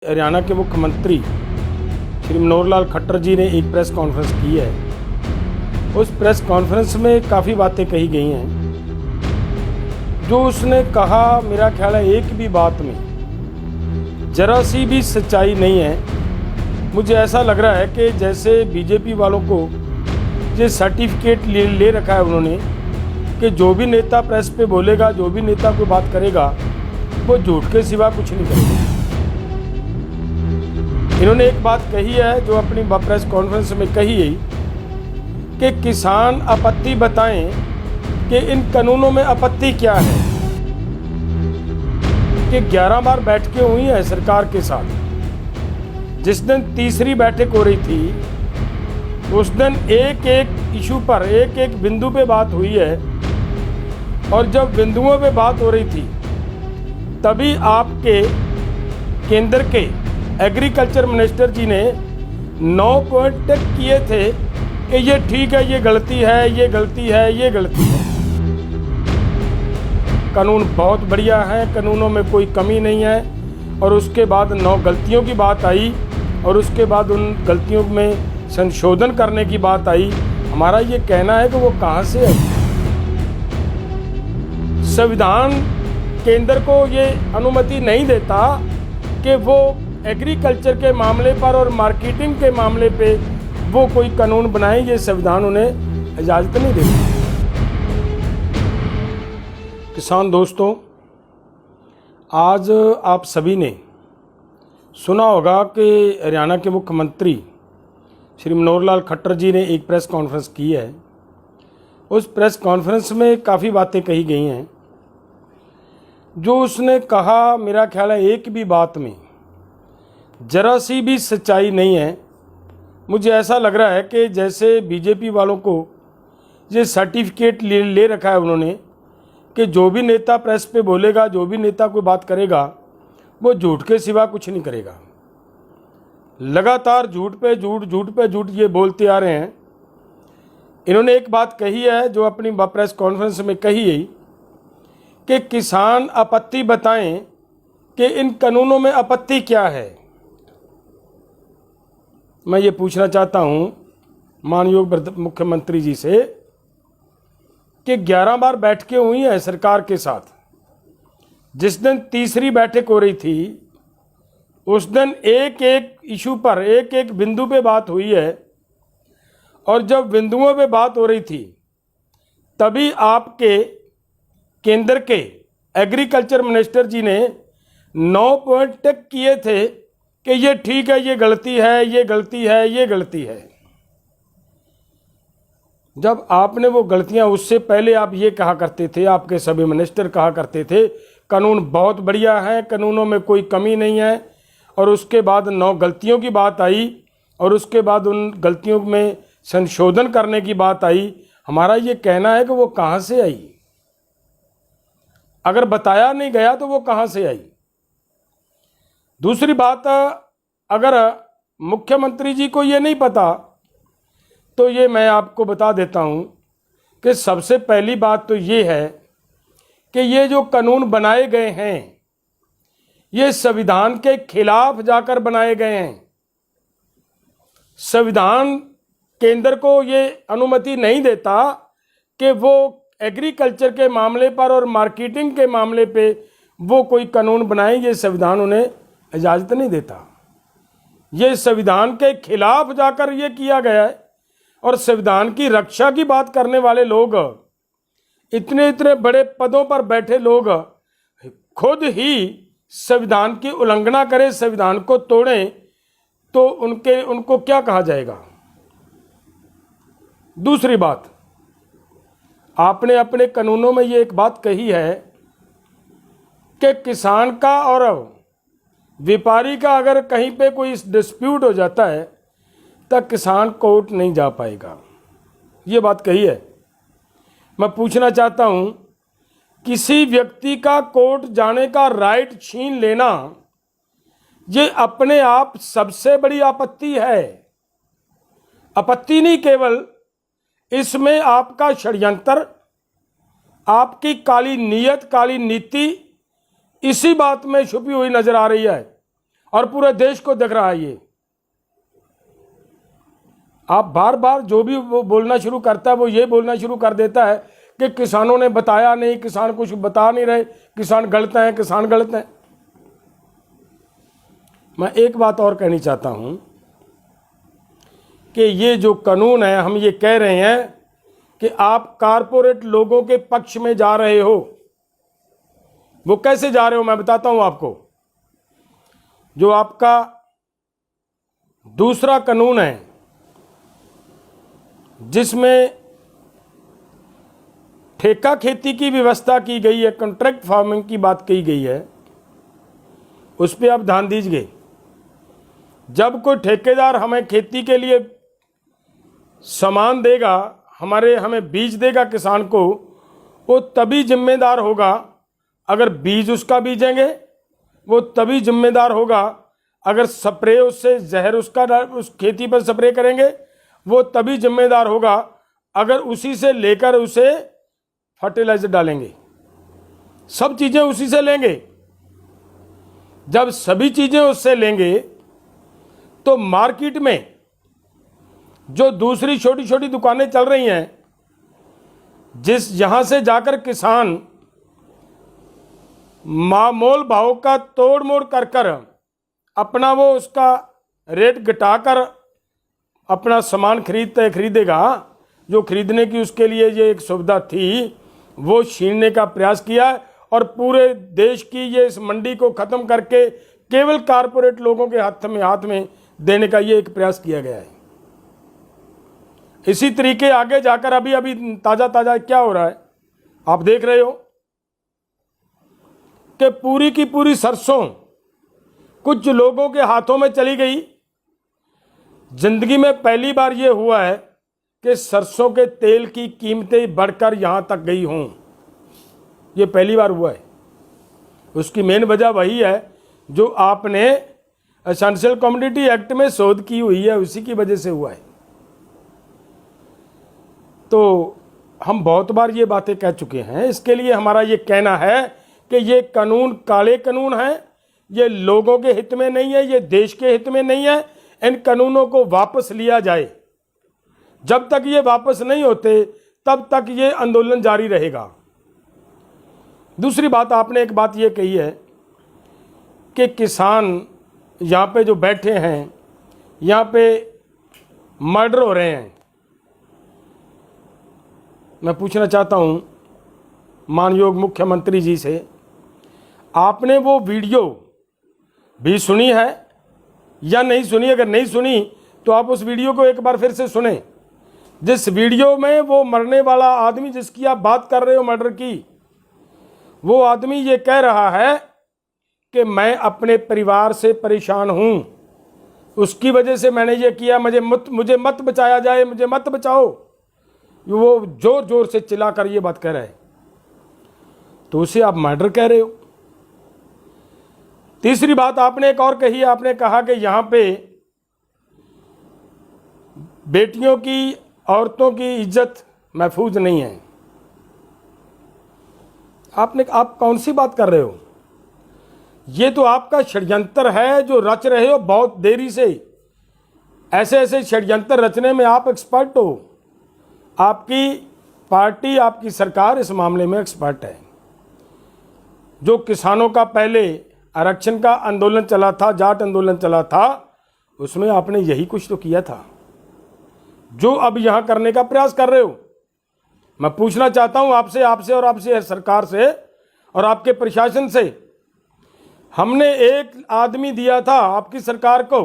हरियाणा के मुख्यमंत्री श्री मनोहर लाल खट्टर जी ने एक प्रेस कॉन्फ्रेंस की है। उस प्रेस कॉन्फ्रेंस में काफ़ी बातें कही गई हैं। जो उसने कहा, मेरा ख्याल है एक भी बात में जरा सी भी सच्चाई नहीं है। मुझे ऐसा लग रहा है कि जैसे बीजेपी वालों को ये सर्टिफिकेट ले रखा है उन्होंने कि जो भी नेता प्रेस पे बोलेगा, जो भी नेता कोई बात करेगा, वो झूठ के सिवा कुछ नहीं करेगा। इन्होंने एक बात कही है जो अपनी प्रेस कॉन्फ्रेंस में कही है कि किसान आपत्ति बताएं कि इन कानूनों में आपत्ति क्या है। कि 11 बार बैठकें हुई हैं सरकार के साथ। जिस दिन तीसरी बैठक हो रही थी उस दिन एक एक इशू पर, एक एक बिंदु पे बात हुई है। और जब बिंदुओं पे बात हो रही थी तभी आपके केंद्र के एग्रीकल्चर मिनिस्टर जी ने 9 पॉइंट तक किए थे कि ये ठीक है, ये गलती है, ये गलती है, ये गलती है। कानून बहुत बढ़िया है, कानूनों में कोई कमी नहीं है। और उसके बाद 9 गलतियों की बात आई और उसके बाद उन गलतियों में संशोधन करने की बात आई। हमारा ये कहना है कि वो कहाँ से आई। संविधान केंद्र को ये अनुमति नहीं देता कि वो एग्रीकल्चर के मामले पर और मार्केटिंग के मामले पे वो कोई कानून बनाए। ये संविधान उन्हें इजाज़त नहीं देता। किसान दोस्तों, आज आप सभी ने सुना होगा कि हरियाणा के मुख्यमंत्री श्री मनोहर लाल खट्टर जी ने एक प्रेस कॉन्फ्रेंस की है। उस प्रेस कॉन्फ्रेंस में काफ़ी बातें कही गई हैं। जो उसने कहा, मेरा ख्याल है एक भी बात में जरा सी भी सच्चाई नहीं है। मुझे ऐसा लग रहा है कि जैसे बीजेपी वालों को ये सर्टिफिकेट ले रखा है उन्होंने कि जो भी नेता प्रेस पे बोलेगा, जो भी नेता कोई बात करेगा, वो झूठ के सिवा कुछ नहीं करेगा। लगातार झूठ पे झूठ, झूठ पे झूठ ये बोलते आ रहे हैं। इन्होंने एक बात कही है जो अपनी प्रेस कॉन्फ्रेंस में कही है कि किसान आपत्ति बताएं कि इन कानूनों में आपत्ति क्या है। मैं ये पूछना चाहता हूँ माननीय मुख्यमंत्री जी से कि 11 बार बैठकें हुई हैं सरकार के साथ। जिस दिन तीसरी बैठक हो रही थी उस दिन एक एक इशू पर, एक एक बिंदु पे बात हुई है। और जब बिंदुओं पे बात हो रही थी तभी आपके केंद्र के एग्रीकल्चर मिनिस्टर जी ने 9 पॉइंट तक किए थे कि ये ठीक है, ये गलती है, ये गलती है, ये गलती है। जब आपने वो गलतियां, उससे पहले आप ये कहा करते थे, आपके सभी मिनिस्टर कहा करते थे कानून बहुत बढ़िया है, कानूनों में कोई कमी नहीं है। और उसके बाद 9 गलतियों की बात आई और उसके बाद उन गलतियों में संशोधन करने की बात आई। हमारा ये कहना है कि वो कहाँ से आई। अगर बताया नहीं गया तो वो कहाँ से आई। दूसरी बात, अगर मुख्यमंत्री जी को ये नहीं पता तो ये मैं आपको बता देता हूँ कि सबसे पहली बात तो ये है कि ये जो कानून बनाए गए हैं ये संविधान के खिलाफ जाकर बनाए गए हैं। संविधान केंद्र को ये अनुमति नहीं देता कि वो एग्रीकल्चर के मामले पर और मार्केटिंग के मामले पे वो कोई कानून बनाए। ये संविधान उन्हें इजाज़त नहीं देता। ये संविधान के खिलाफ जाकर ये किया गया है। और संविधान की रक्षा की बात करने वाले लोग, इतने इतने बड़े पदों पर बैठे लोग खुद ही संविधान की उल्लंघना करें, संविधान को तोड़ें, तो उनको क्या कहा जाएगा। दूसरी बात, आपने अपने कानूनों में ये एक बात कही है कि किसान का और व्यापारी का अगर कहीं पे कोई डिस्प्यूट हो जाता है तो किसान कोर्ट नहीं जा पाएगा। ये बात कही है। मैं पूछना चाहता हूँ, किसी व्यक्ति का कोर्ट जाने का राइट छीन लेना ये अपने आप सबसे बड़ी आपत्ति है। आपत्ति नहीं, केवल इसमें आपका षड्यंत्र, आपकी काली नीयत, काली नीति इसी बात में छुपी हुई नजर आ रही है। और पूरे देश को दिख रहा है ये। आप बार बार जो भी वो बोलना शुरू करता है वो ये बोलना शुरू कर देता है कि किसानों ने बताया नहीं, किसान कुछ बता नहीं रहे, किसान गलत हैं, किसान गलत हैं। मैं एक बात और कहनी चाहता हूं कि ये जो कानून है, हम ये कह रहे हैं कि आप कारपोरेट लोगों के पक्ष में जा रहे हो। वो कैसे जा रहे हो मैं बताता हूं आपको। जो आपका दूसरा कानून है जिसमें ठेका खेती की व्यवस्था की गई है, कॉन्ट्रैक्ट फार्मिंग की बात कही गई है, उस पर आप ध्यान दीजिए। जब कोई ठेकेदार हमें खेती के लिए सामान देगा, हमें बीज देगा किसान को, वो तभी जिम्मेदार होगा अगर बीज उसका बीजेंगे, वो तभी जिम्मेदार होगा अगर स्प्रे उससे जहर उस खेती पर स्प्रे करेंगे, वो तभी जिम्मेदार होगा अगर उसी से लेकर उसे फर्टिलाइजर डालेंगे। सब चीजें उसी से लेंगे। जब सभी चीजें उससे लेंगे तो मार्केट में जो दूसरी छोटी छोटी दुकानें चल रही हैं, जहां से जाकर किसान मामूल भाव का तोड़ मोड़ कर अपना वो उसका रेट घटाकर अपना सामान खरीदेगा, जो खरीदने की उसके लिए ये एक सुविधा थी, वो छीनने का प्रयास किया है और पूरे देश की ये इस मंडी को खत्म करके केवल कारपोरेट लोगों के हाथ में देने का ये एक प्रयास किया गया है। इसी तरीके आगे जाकर अभी ताजा क्या हो रहा है आप देख रहे हो कि पूरी की पूरी सरसों कुछ लोगों के हाथों में चली गई। जिंदगी में पहली बार ये हुआ है कि सरसों के तेल की कीमतें बढ़कर यहां तक गई हों, ये पहली बार हुआ है। उसकी मेन वजह वही है जो आपने एसेंशियल कमोडिटी एक्ट में शोध की हुई है, उसी की वजह से हुआ है। तो हम बहुत बार ये बातें कह चुके हैं। इसके लिए हमारा ये कहना है कि ये कानून काले कानून हैं, ये लोगों के हित में नहीं है, ये देश के हित में नहीं है। इन कानूनों को वापस लिया जाए। जब तक ये वापस नहीं होते तब तक ये आंदोलन जारी रहेगा। दूसरी बात, आपने एक बात ये कही है कि किसान यहाँ पे जो बैठे हैं, यहाँ पे मर्डर हो रहे हैं। मैं पूछना चाहता हूँ मानयोग मुख्यमंत्री जी से, आपने वो वीडियो भी सुनी है या नहीं सुनी? अगर नहीं सुनी तो आप उस वीडियो को एक बार फिर से सुने। जिस वीडियो में वो मरने वाला आदमी जिसकी आप बात कर रहे हो मर्डर की, वो आदमी ये कह रहा है कि मैं अपने परिवार से परेशान हूं, उसकी वजह से मैंने ये किया, मुझे मत बचाया जाए, मुझे मत बचाओ। वो जोर जोर से चिल्लाकर ये बात कह रहा है, तो उसे आप मर्डर कह रहे हो। तीसरी बात आपने एक और कही, आपने कहा कि यहां पे बेटियों की, औरतों की इज्जत महफूज नहीं है। आप कौन सी बात कर रहे हो? ये तो आपका षड्यंत्र है जो रच रहे हो बहुत देरी से। ऐसे ऐसे षड्यंत्र रचने में आप एक्सपर्ट हो। आपकी पार्टी, आपकी सरकार इस मामले में एक्सपर्ट है। जो किसानों का पहले आरक्षण का आंदोलन चला था, जाट आंदोलन चला था, उसमें आपने यही कुछ तो किया था जो अब यहां करने का प्रयास कर रहे हो। मैं पूछना चाहता हूं आपसे और आपसे सरकार से और आपके प्रशासन से, हमने एक आदमी दिया था आपकी सरकार को,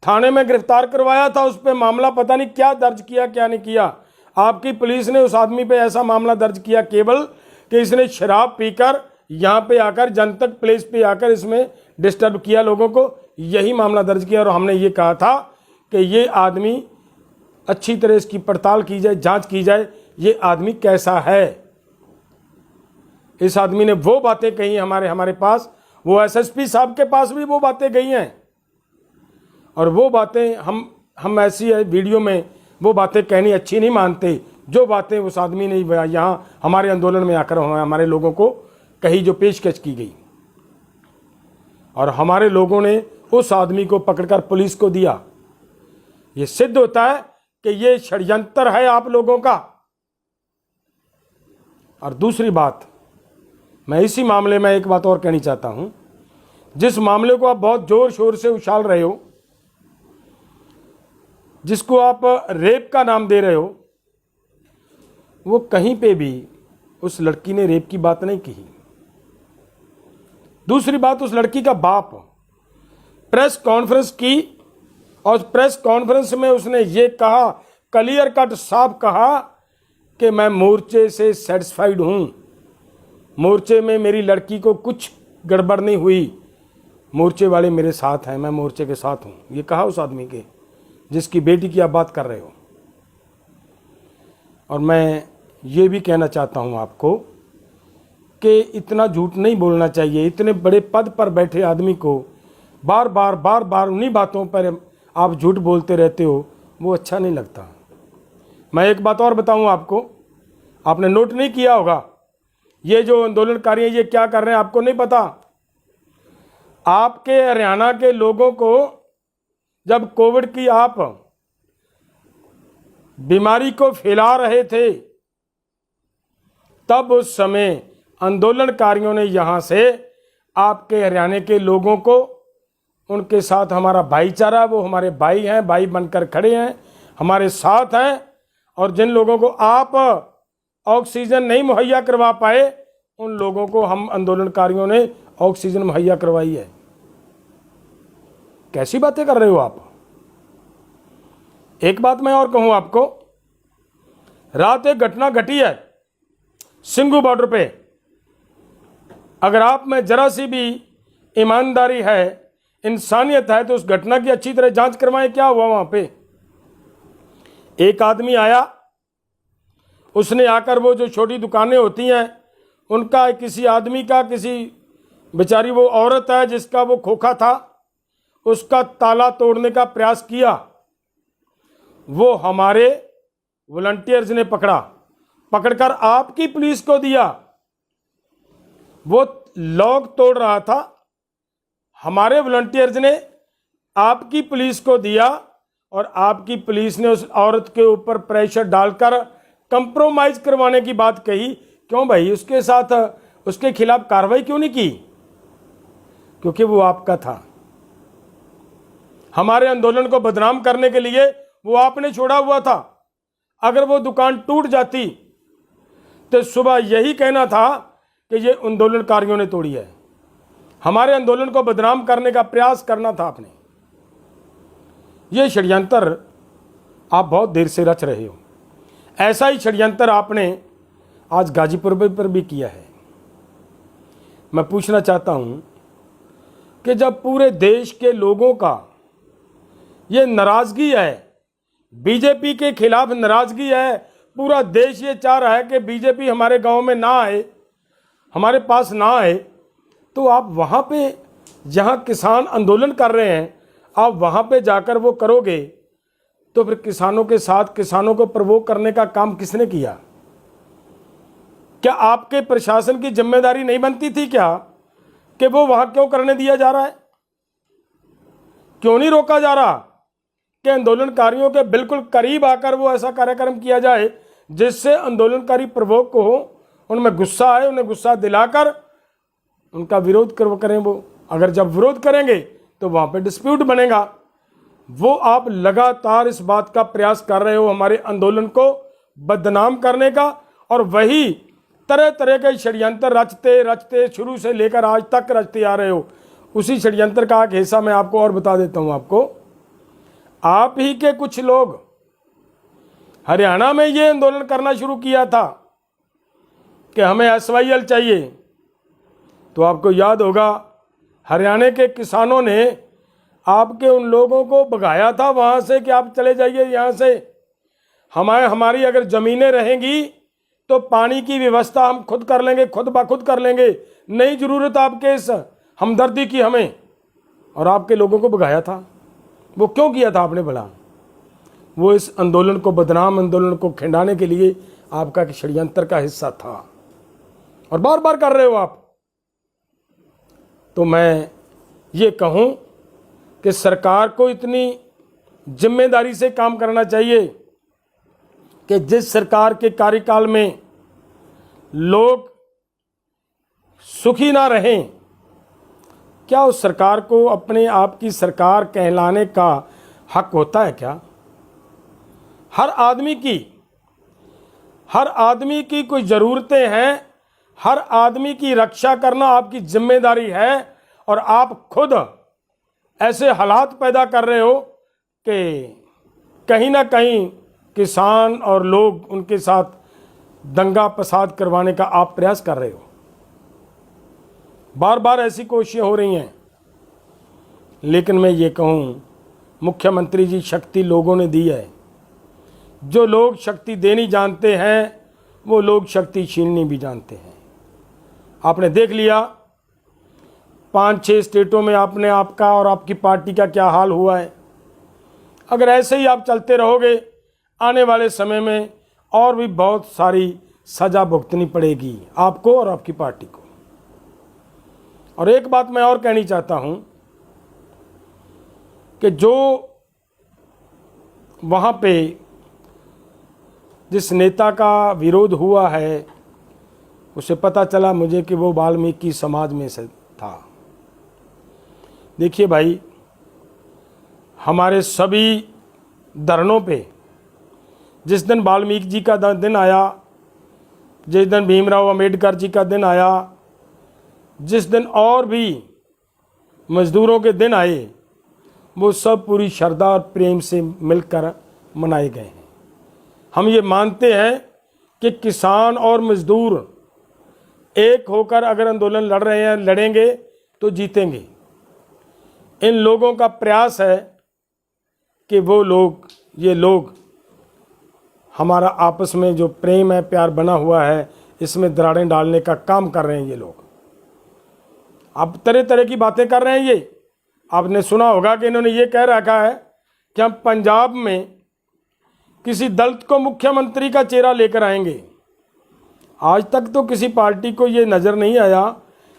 थाने में गिरफ्तार करवाया था, उस पर मामला पता नहीं क्या दर्ज किया क्या नहीं किया। आपकी पुलिस ने उस आदमी पे ऐसा मामला दर्ज किया केवल कि इसने शराब पीकर यहाँ पे आकर जनतक प्लेस पे आकर इसमें डिस्टर्ब किया लोगों को, यही मामला दर्ज किया। और हमने ये कहा था कि ये आदमी अच्छी तरह इसकी पड़ताल की जाए, जांच की जाए, ये आदमी कैसा है। इस आदमी ने वो बातें कही हमारे पास, वो एसएसपी साहब के पास भी वो बातें गई हैं, और वो बातें हम ऐसी वीडियो में वो बातें कहनी अच्छी नहीं मानते जो बातें उस आदमी ने यहाँ हमारे आंदोलन में आकर हमारे लोगों को कही, जो पेशकश की गई। और हमारे लोगों ने उस आदमी को पकड़कर पुलिस को दिया। ये सिद्ध होता है कि ये षड्यंत्र है आप लोगों का। और दूसरी बात, मैं इसी मामले में एक बात और कहनी चाहता हूं। जिस मामले को आप बहुत जोर शोर से उछाल रहे हो, जिसको आप रेप का नाम दे रहे हो, वो कहीं पे भी उस लड़की ने रेप की बात नहीं की। दूसरी बात, उस लड़की का बाप प्रेस कॉन्फ्रेंस की और प्रेस कॉन्फ्रेंस में उसने ये कहा, क्लियर कट साफ कहा कि मैं मोर्चे से सेटिस्फाइड हूं, मोर्चे में मेरी लड़की को कुछ गड़बड़ नहीं हुई, मोर्चे वाले मेरे साथ हैं, मैं मोर्चे के साथ हूं। ये कहा उस आदमी के जिसकी बेटी की आप बात कर रहे हो। और मैं ये भी कहना चाहता हूं आपको कि इतना झूठ नहीं बोलना चाहिए। इतने बड़े पद पर बैठे आदमी को बार बार उन्हीं बातों पर आप झूठ बोलते रहते हो, वो अच्छा नहीं लगता। मैं एक बात और बताऊं आपको, आपने नोट नहीं किया होगा, ये जो आंदोलनकारी हैं ये क्या कर रहे हैं आपको नहीं पता। आपके हरियाणा के लोगों को जब कोविड की आप बीमारी को फैला रहे थे, तब उस समय आंदोलनकारियों ने यहां से आपके हरियाणा के लोगों को, उनके साथ हमारा भाईचारा, वो हमारे भाई हैं, भाई बनकर खड़े हैं, हमारे साथ हैं। और जिन लोगों को आप ऑक्सीजन नहीं मुहैया करवा पाए, उन लोगों को हम आंदोलनकारियों ने ऑक्सीजन मुहैया करवाई है। कैसी बातें कर रहे हो आप। एक बात मैं और कहूं आपको, रात एक घटना घटी है सिंघू बॉर्डर पे। अगर आप में जरा सी भी ईमानदारी है, इंसानियत है, तो उस घटना की अच्छी तरह जांच करवाएं। क्या हुआ वहां पे? एक आदमी आया, उसने आकर वो जो छोटी दुकानें होती हैं उनका, किसी आदमी का, किसी बेचारी वो औरत है जिसका वो खोखा था, उसका ताला तोड़ने का प्रयास किया। वो हमारे वॉलंटियर्स ने पकड़कर आपकी पुलिस को दिया। वो लॉक तोड़ रहा था, हमारे वॉलंटियर्स ने आपकी पुलिस को दिया और आपकी पुलिस ने उस औरत के ऊपर प्रेशर डालकर कंप्रोमाइज करवाने की बात कही। क्यों भाई? उसके साथ, उसके खिलाफ कार्रवाई क्यों नहीं की? क्योंकि वो आपका था। हमारे आंदोलन को बदनाम करने के लिए वो आपने छोड़ा हुआ था। अगर वो दुकान टूट जाती तो सुबह यही कहना था कि ये आंदोलनकारियों ने तोड़ी है। हमारे आंदोलन को बदनाम करने का प्रयास करना था आपने। ये षड्यंत्र आप बहुत देर से रच रहे हो। ऐसा ही षड्यंत्र आपने आज गाजीपुर पर भी किया है। मैं पूछना चाहता हूं कि जब पूरे देश के लोगों का ये नाराजगी है, बीजेपी के खिलाफ नाराजगी है, पूरा देश ये चाह रहा है कि बीजेपी हमारे गांव में ना आए, हमारे पास ना आए, तो आप वहां पे जहां किसान आंदोलन कर रहे हैं, आप वहां पे जाकर वो करोगे तो फिर किसानों के साथ किसानों को प्रवोक करने का काम किसने किया? क्या आपके प्रशासन की जिम्मेदारी नहीं बनती थी क्या कि वो वहां क्यों करने दिया जा रहा है? क्यों नहीं रोका जा रहा कि आंदोलनकारियों के बिल्कुल करीब आकर वो ऐसा कार्यक्रम किया जाए जिससे आंदोलनकारी प्रवोक हो, उनमें गुस्सा आए, उन्हें गुस्सा दिलाकर उनका विरोध करें। वो अगर जब विरोध करेंगे तो वहां पे डिस्प्यूट बनेगा। वो आप लगातार इस बात का प्रयास कर रहे हो हमारे आंदोलन को बदनाम करने का, और वही तरह तरह के षड्यंत्र रचते शुरू से लेकर आज तक रचते आ रहे हो। उसी षड्यंत्र का एक हिस्सा मैं आपको और बता देता हूं। आपको, आप ही के कुछ लोग हरियाणा में ये आंदोलन करना शुरू किया था कि हमें SYL चाहिए। तो आपको याद होगा, हरियाणा के किसानों ने आपके उन लोगों को भगाया था वहां से कि आप चले जाइए यहाँ से, हमारी अगर ज़मीनें रहेंगी तो पानी की व्यवस्था हम खुद कर लेंगे, खुद ब खुद कर लेंगे, नहीं ज़रूरत आपके इस हमदर्दी की हमें। और आपके लोगों को भगाया था। वो क्यों किया था आपने भला? वो इस आंदोलन को बदनाम, आंदोलन को खिंडाने के लिए आपका षड्यंत्र का हिस्सा था, और बार बार कर रहे हो आप। तो मैं ये कहूँ कि सरकार को इतनी जिम्मेदारी से काम करना चाहिए कि जिस सरकार के कार्यकाल में लोग सुखी ना रहें, क्या उस सरकार को अपने आप की सरकार कहलाने का हक होता है क्या? हर आदमी की कोई ज़रूरतें हैं, हर आदमी की रक्षा करना आपकी जिम्मेदारी है, और आप खुद ऐसे हालात पैदा कर रहे हो कि कहीं ना कहीं किसान और लोग उनके साथ दंगा फसाद करवाने का आप प्रयास कर रहे हो। बार बार ऐसी कोशिशें हो रही हैं, लेकिन मैं ये कहूँ, मुख्यमंत्री जी, शक्ति लोगों ने दी है। जो लोग शक्ति देनी जानते हैं वो लोग शक्ति छीननी भी जानते हैं। आपने देख लिया 5-6 स्टेटों में आपने आपका और आपकी पार्टी का क्या हाल हुआ है। अगर ऐसे ही आप चलते रहोगे, आने वाले समय में और भी बहुत सारी सज़ा भुगतनी पड़ेगी आपको और आपकी पार्टी को। और एक बात मैं और कहनी चाहता हूं कि जो वहां पे जिस नेता का विरोध हुआ है, उसे पता चला मुझे कि वो वाल्मीकि समाज में से था। देखिए भाई, हमारे सभी धरनों पे जिस दिन वाल्मीकि जी का दिन आया, जिस दिन भीमराव अंबेडकर जी का दिन आया, जिस दिन और भी मजदूरों के दिन आए, वो सब पूरी श्रद्धा और प्रेम से मिलकर मनाए गए हैं। हम ये मानते हैं कि किसान और मजदूर एक होकर अगर आंदोलन लड़ रहे हैं, लड़ेंगे तो जीतेंगे। इन लोगों का प्रयास है कि ये लोग हमारा आपस में जो प्रेम है, प्यार बना हुआ है, इसमें दरारें डालने का काम कर रहे हैं ये लोग। अब तरह तरह की बातें कर रहे हैं ये। आपने सुना होगा कि इन्होंने ये कह रखा है कि हम पंजाब में किसी दलित को मुख्यमंत्री का चेहरा लेकर आएंगे। आज तक तो किसी पार्टी को ये नज़र नहीं आया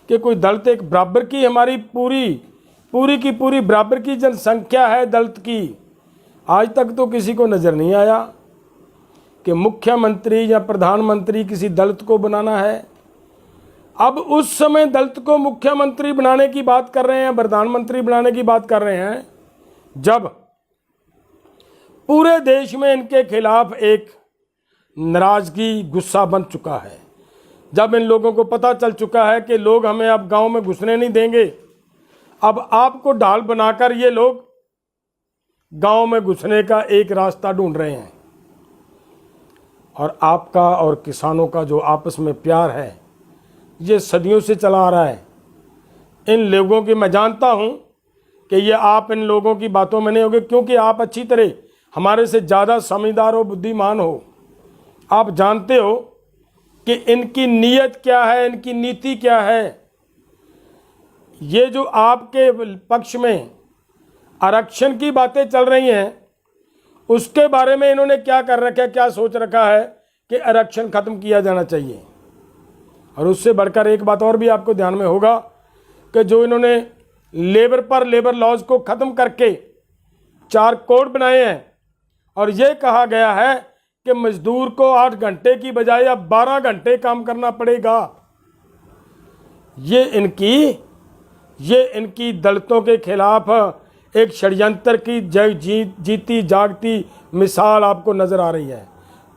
कि कोई दलित, एक बराबर की हमारी पूरी की पूरी बराबर की जनसंख्या है दलित की, आज तक तो किसी को नज़र नहीं आया कि मुख्यमंत्री या प्रधानमंत्री किसी दलित को बनाना है। अब उस समय दलित को मुख्यमंत्री बनाने की बात कर रहे हैं, प्रधानमंत्री बनाने की बात कर रहे हैं, जब पूरे देश में इनके खिलाफ एक नाराजगी, गुस्सा बन चुका है। जब इन लोगों को पता चल चुका है कि लोग हमें अब गांव में घुसने नहीं देंगे, अब आपको ढाल बनाकर ये लोग गांव में घुसने का एक रास्ता ढूंढ रहे हैं। और आपका और किसानों का जो आपस में प्यार है, ये सदियों से चला आ रहा है। इन लोगों की मैं जानता हूं कि ये आप इन लोगों की बातों में नहीं होगे, क्योंकि आप अच्छी तरह हमारे से ज़्यादा समझदार हो, बुद्धिमान हो। आप जानते हो कि इनकी नीयत क्या है, इनकी नीति क्या है। ये जो आपके पक्ष में आरक्षण की बातें चल रही हैं, उसके बारे में इन्होंने क्या कर रखा है, क्या सोच रखा है कि आरक्षण खत्म किया जाना चाहिए। और उससे बढ़कर एक बात और भी आपको ध्यान में होगा कि जो इन्होंने लेबर लॉज को ख़त्म करके 4 कोड बनाए हैं, और ये कहा गया है कि मजदूर को 8 घंटे की बजाय अब 12 घंटे काम करना पड़ेगा। ये इनकी दलितों के खिलाफ एक षड्यंत्र की जीती जागती मिसाल आपको नज़र आ रही है।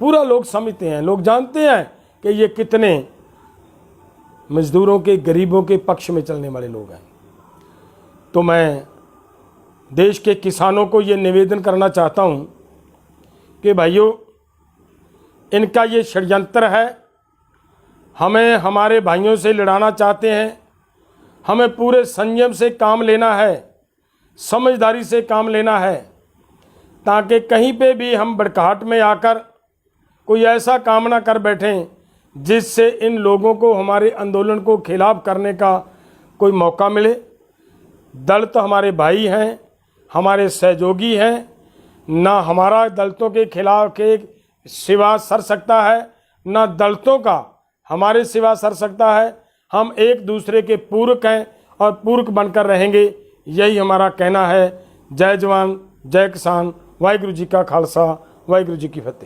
पूरा लोग समझते हैं, लोग जानते हैं कि ये कितने मजदूरों के, गरीबों के पक्ष में चलने वाले लोग हैं। तो मैं देश के किसानों को ये निवेदन करना चाहता हूँ कि भाइयों, इनका ये षड्यंत्र है, हमें हमारे भाइयों से लड़ाना चाहते हैं। हमें पूरे संयम से काम लेना है, समझदारी से काम लेना है, ताकि कहीं पे भी हम भड़काहट में आकर कोई ऐसा काम ना कर बैठें जिससे इन लोगों को हमारे आंदोलन को खिलाफ करने का कोई मौका मिले। दलित हमारे भाई हैं, हमारे सहयोगी हैं, ना हमारा दलितों के खिलाफ के सिवा सर सकता है, ना दलितों का हमारे सिवा सर सकता है। हम एक दूसरे के पूरक हैं और पूरक बनकर रहेंगे, यही हमारा कहना है। जय जवान जय किसान, वाहिगुरू जी का खालसा वाहिगुरू जी की फतेह।